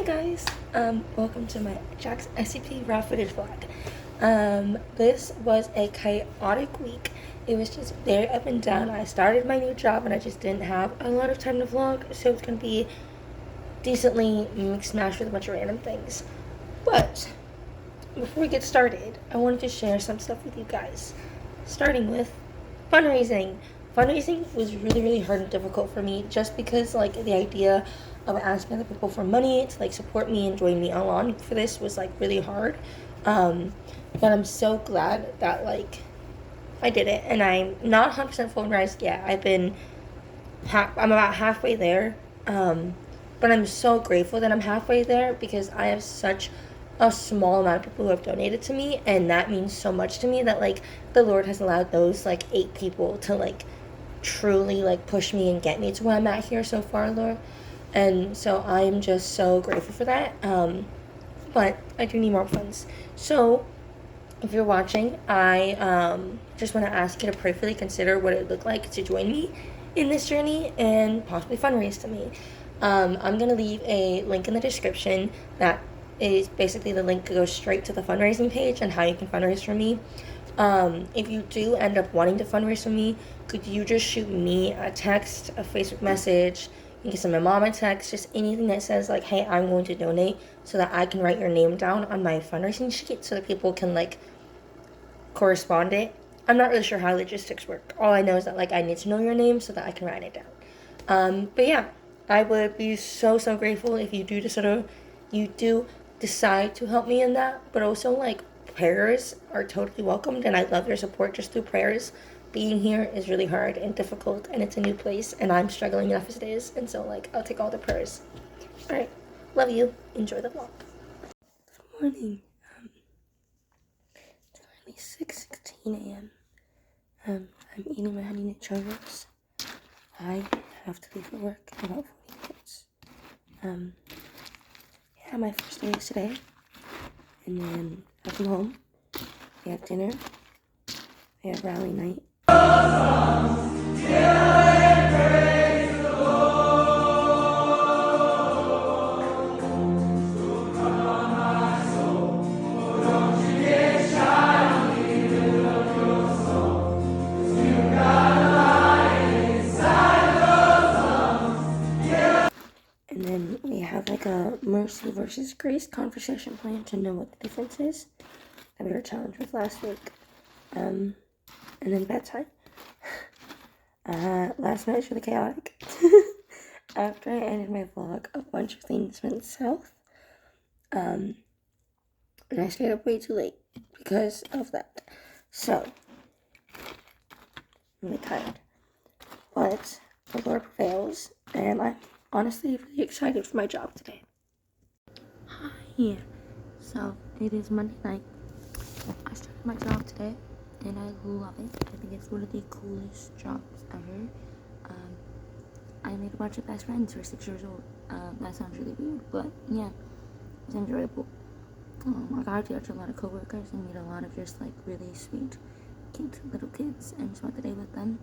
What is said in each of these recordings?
guys, welcome to my JAX STP raw footage vlog. This was a chaotic week. It was just very up and down. I started my new job and I just didn't have a lot of time to vlog, so it's gonna be decently mixed mashed with a bunch of random things. But before we get started, I wanted to share some stuff with you guys, starting with fundraising. Fundraising was really hard and difficult for me, just because the idea of asking other people for money to support me and join me along for this was really hard. But I'm so glad that I did it, and I'm not 100% fundraised yet. I'm about halfway there, but I'm so grateful that I'm halfway there because I have such a small amount of people who have donated to me, and that means so much to me that the Lord has allowed those 8 people to truly push me and get me to where I'm at here so far, Lord. And so I'm just so grateful for that. But I do need more funds. So if you're watching, I just want to ask you to prayerfully consider what it would look like to join me in this journey and possibly fundraise to me. I'm going to leave a link in the description that is basically the link that goes straight to the fundraising page and how you can fundraise for me. If you do end up wanting to fundraise for me, could you just shoot me a text, a Facebook message? You can send my mom a text, just anything that says hey, I'm going to donate, so that I can write your name down on my fundraising sheet so that people can correspond it. I'm not really sure how logistics work. All I know is that I need to know your name so that I can write it down. But yeah, I would be so grateful if you do decide to help me in that. But also prayers are totally welcomed, and I love your support just through prayers. Being here is really hard and difficult, and it's a new place, and I'm struggling enough as it is, and so I'll take all the prayers. Alright, love you, enjoy the vlog. Good morning. It's currently 6:16 a.m. I'm eating my honey nut churros. I have to leave for work in about 40 minutes. Yeah, my first day is today, and then I come home, we have dinner, we have rally night. And then we have a mercy versus grace conversation plan to know what the difference is that we were challenged with last week. And then bedtime. Last night was really chaotic. After I ended my vlog, a bunch of things went south. And I stayed up way too late because of that. So, I'm really tired. But the Lord prevails, and I'm honestly really excited for my job today. Hi. So, it is Monday night. I started my job today, and I love it. I think it's one of the coolest jobs ever. I made a bunch of best friends who are 6 years old. That sounds really weird, but yeah, it's enjoyable. I got to touch a lot of coworkers and meet a lot of just really sweet kids, little kids, and spent the day with them.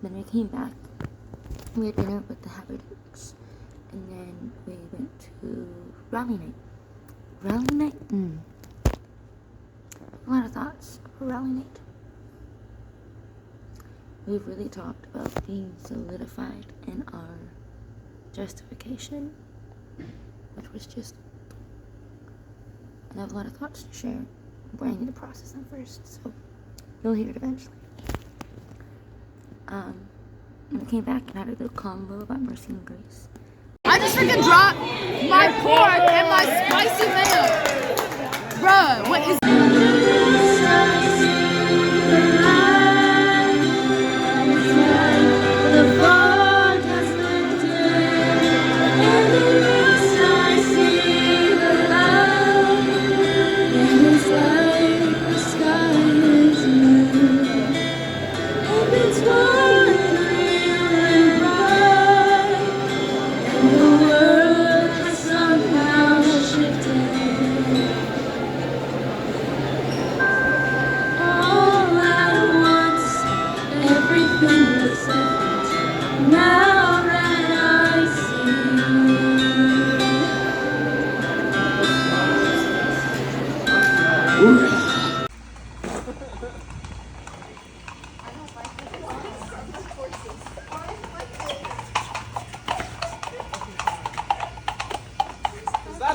Then we came back. We had dinner with the Havertons, and then we went to rally night. Rally night? A lot of thoughts about rally night. We've really talked about being solidified in our justification, which was just, I have a lot of thoughts to share, but I need to process them first, so you'll hear it eventually. And we came back and had a little convo about mercy and grace. I just freaking dropped my pork and my spicy mayo. Bruh, what is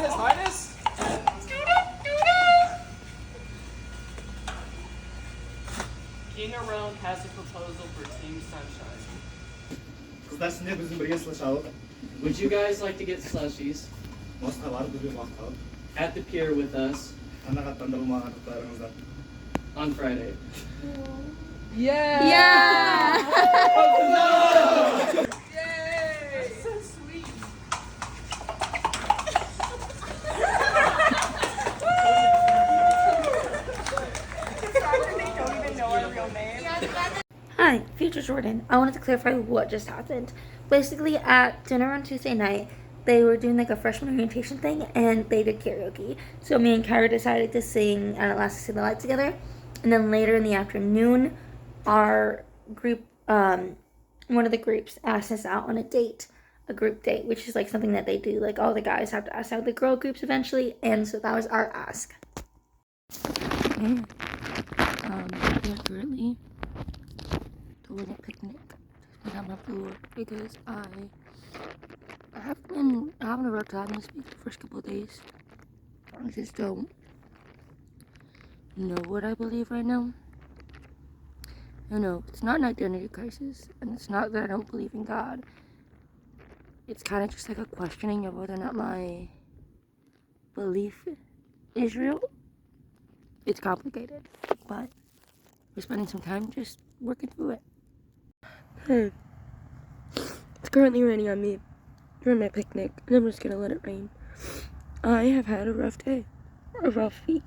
that His Highness? King Around has a proposal for Team Sunshine. Zdecnie byśmy byli słyszały. Would you guys like to get slushies Można bardzo by łatwo. at the pier with us A nakatanda mga parang za. on Friday? Yeah. Hi, Future Jordan. I wanted to clarify what just happened. Basically, at dinner on Tuesday night, they were doing like a freshman orientation thing, and they did karaoke. So me and Kyra decided to sing "And at Last I See the Light" together. And then later in the afternoon, our group, one of the groups asked us out on a date, a group date, which is like something that they do. Like all the guys have to ask out the girl groups eventually, and so that was our ask. We are currently doing a picnic just on my floor because I have been having a rough time this week the first couple of days. I just don't know what I believe right now. I know it's not an identity crisis, and it's not that I don't believe in God. It's kind of just like a questioning of whether or not my belief is real. It's complicated, but we're spending some time just working through it. Hey, it's currently raining on me during my picnic, and I'm just gonna let it rain. I have had a rough day, a rough week.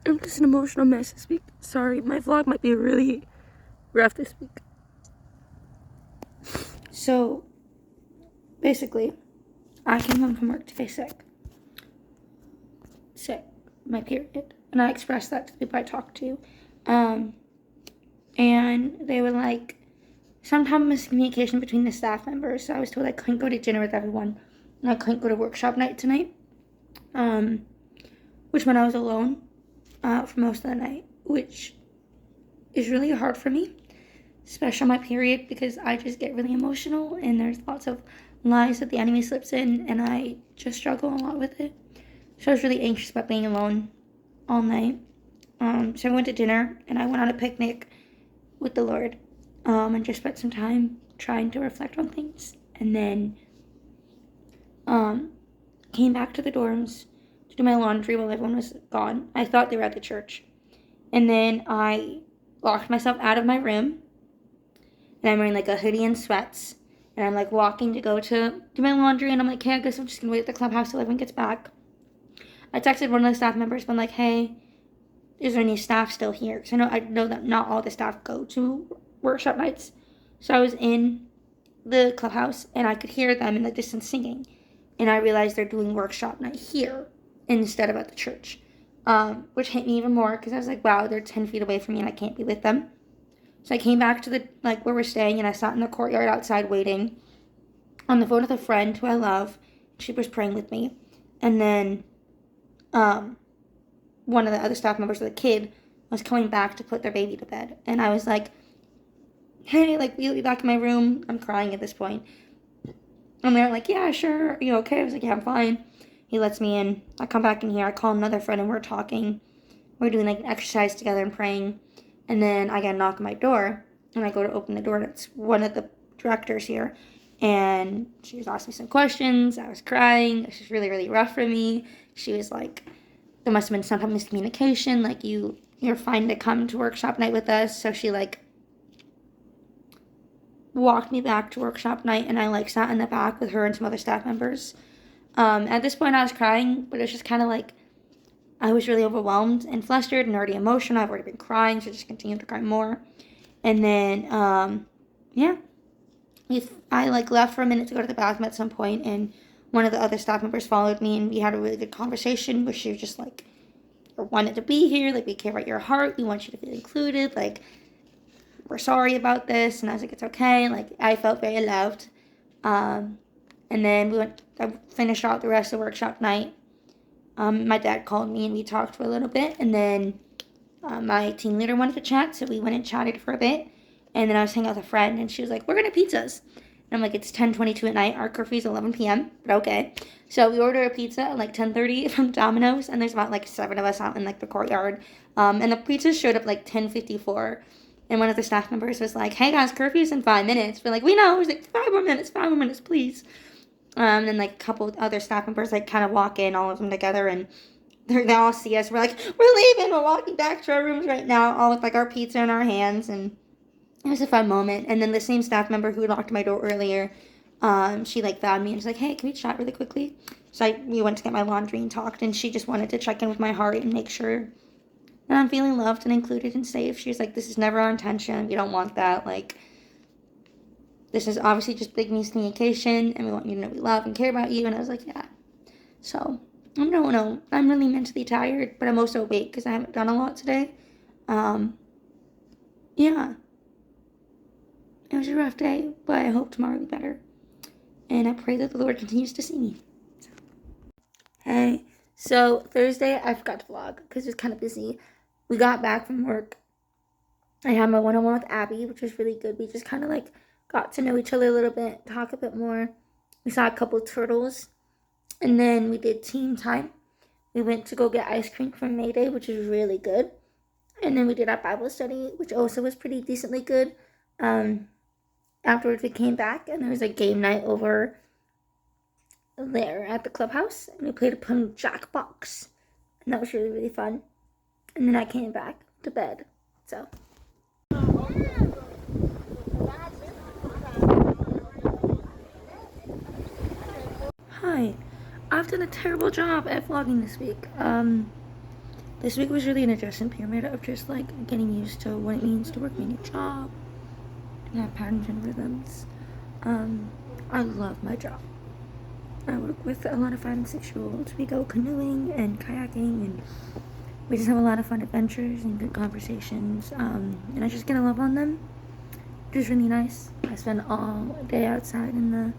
I'm just an emotional mess this week. Sorry, my vlog might be really rough this week. So, basically, I came home from work today sick, my period, and I expressed that to the people I talked to, and they were like, sometimes miscommunication between the staff members, so I was told I couldn't go to dinner with everyone, and I couldn't go to workshop night tonight, which meant I was alone, for most of the night, which is really hard for me, especially on my period, because I just get really emotional, and there's lots of lies that the enemy slips in, and I just struggle a lot with it. So I was really anxious about being alone all night. So I went to dinner, and I went on a picnic with the Lord, and just spent some time trying to reflect on things. And then came back to the dorms to do my laundry while everyone was gone. I thought they were at the church. And then I locked myself out of my room, and I'm wearing like a hoodie and sweats, and I'm like walking to go to do my laundry, and I'm like, hey, I guess I'm just gonna wait at the clubhouse till everyone gets back. I texted one of the staff members, been like, hey, is there any staff still here? Because I know that not all the staff go to workshop nights. So I was in the clubhouse, and I could hear them in the distance singing, and I realized they're doing workshop night here instead of at the church, which hit me even more, because I was like, wow, they're 10 feet away from me, and I can't be with them. So I came back to the where we're staying, and I sat in the courtyard outside waiting on the phone with a friend who I love. She was praying with me, and then one of the other staff members, the kid, was coming back to put their baby to bed, and I was like, hey, like, will you be back in my room? I'm crying at this point. And they're like, yeah, sure, are you okay? I was like, yeah, I'm fine. He lets me in. I come back in here, I call another friend, and we're talking. We're doing like an exercise together and praying. And then I get a knock on my door, and I go to open the door, and it's one of the directors here. And she was asking me some questions. I was crying. It was just really, really rough for me. She was like, there must have been some miscommunication. Like, you're fine to come to workshop night with us. So she like walked me back to workshop night, and I like sat in the back with her and some other staff members. At this point I was crying, but it was just kind of like, I was really overwhelmed and flustered and already emotional. I've already been crying, so I just continued to cry more. And then, I like left for a minute to go to the bathroom at some point, and one of the other staff members followed me, and we had a really good conversation where she was just like, I wanted to be here, like, we care about your heart, we want you to feel included, like, we're sorry about this. And I was like, it's okay. Like, I felt very loved. And then I finished out the rest of the workshop night. My dad called me, and we talked for a little bit, and then my team leader wanted to chat, so we went and chatted for a bit. And then I was hanging out with a friend, and she was like, we're going to pizzas. I'm like, it's 10:22 at night. Our curfew's 11 p.m., but okay. So we order a pizza at like 10:30 from Domino's, and there's about like 7 of us out in like the courtyard. And the pizza showed up like 10:54. And one of the staff members was like, hey guys, curfew's in 5 minutes. We're like, we know. It was like 5 more minutes, please. And then like a couple of other staff members like kind of walk in, all of them together, and they all see us. We're like, we're leaving. We're walking back to our rooms right now, all with like our pizza in our hands, and it was a fun moment. And then the same staff member who locked my door earlier, she like found me and was like, hey, can we chat really quickly? So we went to get my laundry and talked, and she just wanted to check in with my heart and make sure that I'm feeling loved and included and safe. She was like, this is never our intention. We don't want that. Like, this is obviously just big miscommunication, and we want you to know we love and care about you. And I was like, yeah. So, I don't know. I'm really mentally tired, but I'm also awake because I haven't done a lot today. Yeah. It was a rough day, but I hope tomorrow will be better. And I pray that the Lord continues to see me. Hey, so Thursday I forgot to vlog because it was kind of busy. We got back from work. I had my one-on-one with Abby, which was really good. We just kind of like got to know each other a little bit, talk a bit more. We saw a couple turtles, and then we did team time. We went to go get ice cream from Mayday, which is really good. And then we did our Bible study, which also was pretty decently good. Afterwards, we came back, and there was a game night over there at the clubhouse, and we played a pun Jackbox, and that was really, really fun. And then I came back to bed, so. Hi, I've done a terrible job at vlogging this week. This week was really an adjustment period of just like getting used to what it means to work my new job and have patterns and rhythms. I love my job. I work with a lot of 5 and 6-year-olds. We go canoeing and kayaking, and we just have a lot of fun adventures and good conversations. And I just get a love on them, which is really nice. I spend all day outside in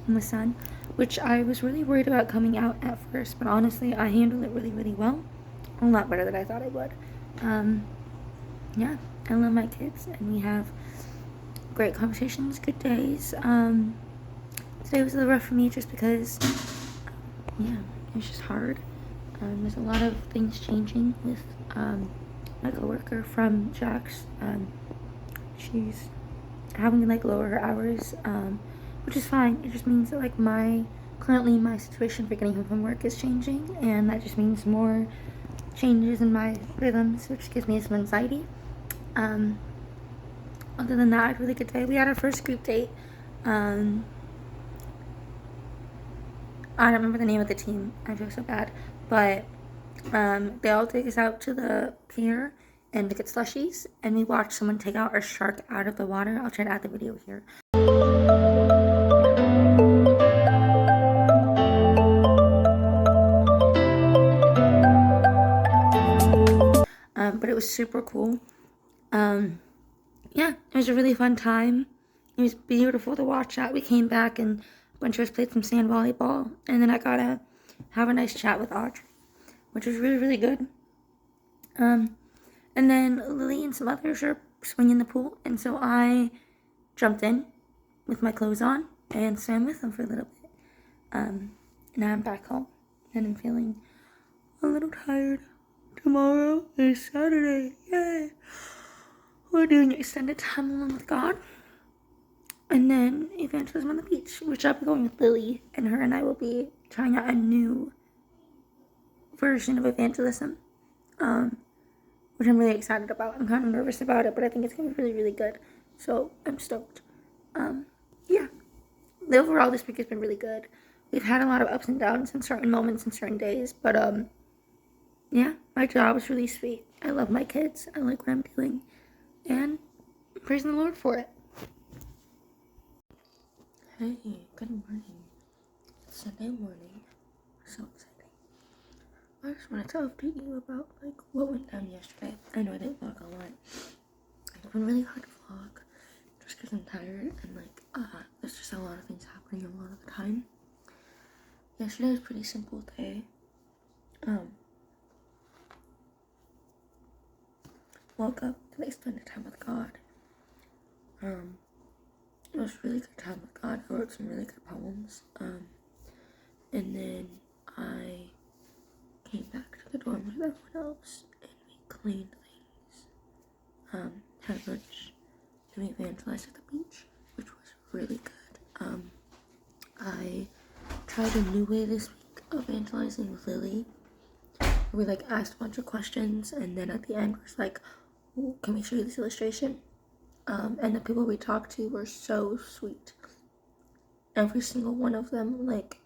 the sun, which I was really worried about coming out at first, but honestly, I handle it really, really well. A lot better than I thought I would. Yeah, I love my kids, and we have great conversations, good days. Today was a little rough for me just because, yeah, it was just hard. There's a lot of things changing with my coworker from JAX. She's having to like lower her hours, which is fine. It just means that like currently my situation for getting home from work is changing, and that just means more changes in my rhythms, which gives me some anxiety. Other than that, I had a really good day. We had our first group date. I don't remember the name of the team. I feel so bad. But they all take us out to the pier and to get slushies, and we watched someone take out a shark out of the water. I'll try to add the video here. But it was super cool. Yeah, it was a really fun time. It was beautiful to watch that. We came back and a bunch of us played some sand volleyball, and then I got to have a nice chat with Audrey, which was really, really good. And then Lily and some others are swinging in the pool, and so I jumped in with my clothes on and swam with them for a little bit. Now I'm back home, and I'm feeling a little tired. Tomorrow is Saturday, yay! We're doing extended time alone with God, and then evangelism on the beach, which I'll be going with Lily, and her and I will be trying out a new version of evangelism, which I'm really excited about. I'm kind of nervous about it, but I think it's going to be really, really good, so I'm stoked. Yeah, overall this week has been really good. We've had a lot of ups and downs in certain moments and certain days, but yeah, my job is really sweet. I love my kids. I like what I'm doing, and I'm praising the Lord for it. Hey, good morning. It's Sunday morning. So exciting. I just wanted to update you about like what went down yesterday. I know I didn't vlog a lot. It's been really hard to vlog just because I'm tired, and like there's just a lot of things happening a lot of the time. Yesterday was a pretty simple day. Woke up to extended time with God. it was a really good time with God. I wrote some really good poems. And then I came back to the dorm with everyone else, and we cleaned things. Had lunch, and we evangelized at the beach, which was really good. I tried a new way this week of evangelizing with Lily. We like asked a bunch of questions, and then at the end was like, "Ooh, can we show you this illustration?" And the people we talked to were so sweet. Every single one of them, like,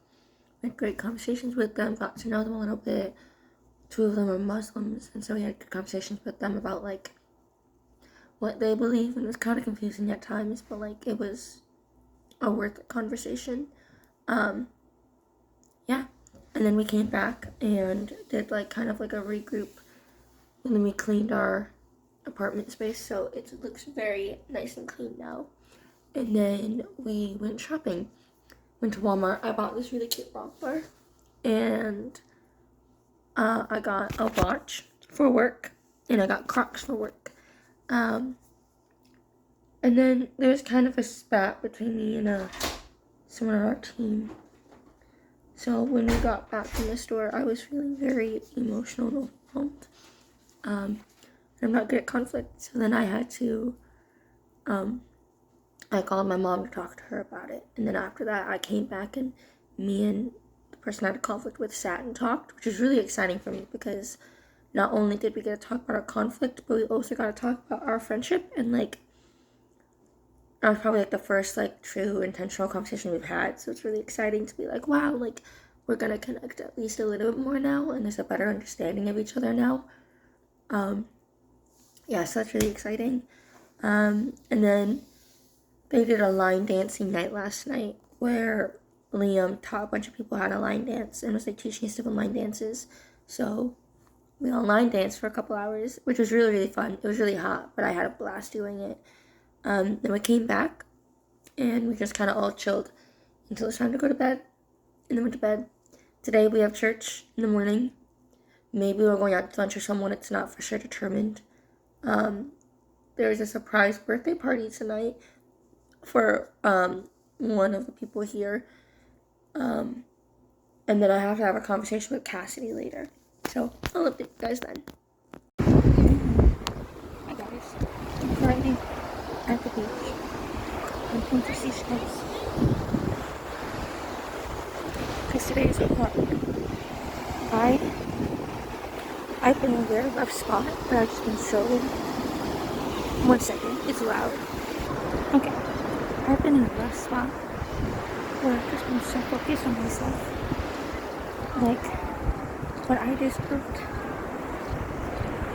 had great conversations with them, got to know them a little bit. 2 of them are Muslims, and so we had good conversations with them about like what they believe, and it was kind of confusing at times, but like it was a worth it conversation. Yeah. And then we came back and did like kind of like a regroup, and then we cleaned our apartment space, so it looks very nice and clean now. And then we went shopping. Went to Walmart. I bought this really cute romper, and I got a watch for work, and I got Crocs for work. And then there was kind of a spat between me and someone on our team. So when we got back from the store, I was feeling very emotional and overwhelmed. I'm not good at conflict, so then I had to, I called my mom to talk to her about it. And then after that, I came back, and me and the person I had a conflict with sat and talked, which was really exciting for me because not only did we get to talk about our conflict, but we also got to talk about our friendship. And like, that was probably like the first like true intentional conversation we've had. So it's really exciting to be like, wow, like we're gonna connect at least a little bit more now, and there's a better understanding of each other now. Yeah, so that's really exciting. And then they did a line dancing night last night where Liam taught a bunch of people how to line dance and was like teaching us different line dances. So we all line danced for a couple hours, which was really, really fun. It was really hot, but I had a blast doing it. Then we came back and we just kind of all chilled until it was time to go to bed, and then went to bed. Today we have church in the morning. Maybe we're going out to lunch with someone. It's not for sure determined. There's a surprise birthday party tonight for one of the people here. And then I have to have a conversation with Cassidy later. So I'll update you guys then. Hi guys. I'm currently at the beach. I'm going to see shells. Because today is hot. I've been in a very rough spot, but I've just been so... 1 second, it's loud. Okay. I've been in a rough spot where I've just been so focused on myself. Like, what I deserved.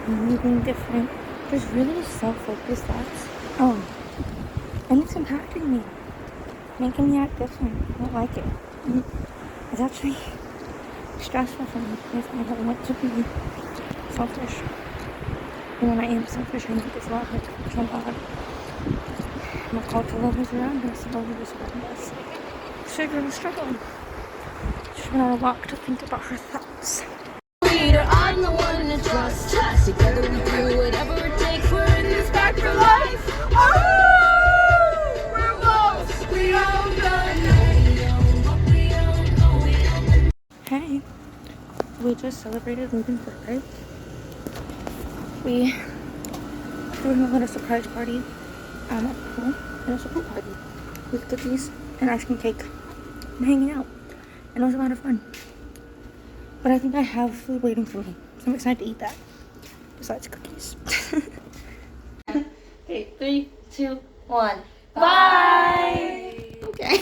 Me being different. Just really self-focused thoughts. And it's impacting me. Making me act different. I don't like it. It's actually stressful for me because I don't want to be selfish. And when I am selfish, I think it's a lot like from God. I'm called to love those around us, love those around us. Sugar was struggling. She went on a walk to think about her thoughts. Leader, I'm the one to trust. Together we do whatever it takes. We're in this back for life. Oh, we're lost. We own the Hey, we just celebrated Logan's birthday. We threw him a little surprise party at home, and a support party with cookies and ice cream cake and hanging out. And it was a lot of fun. But I think I have food waiting for me, so I'm excited to eat that. Besides cookies. Okay, 3, 2, 1. Bye! Okay.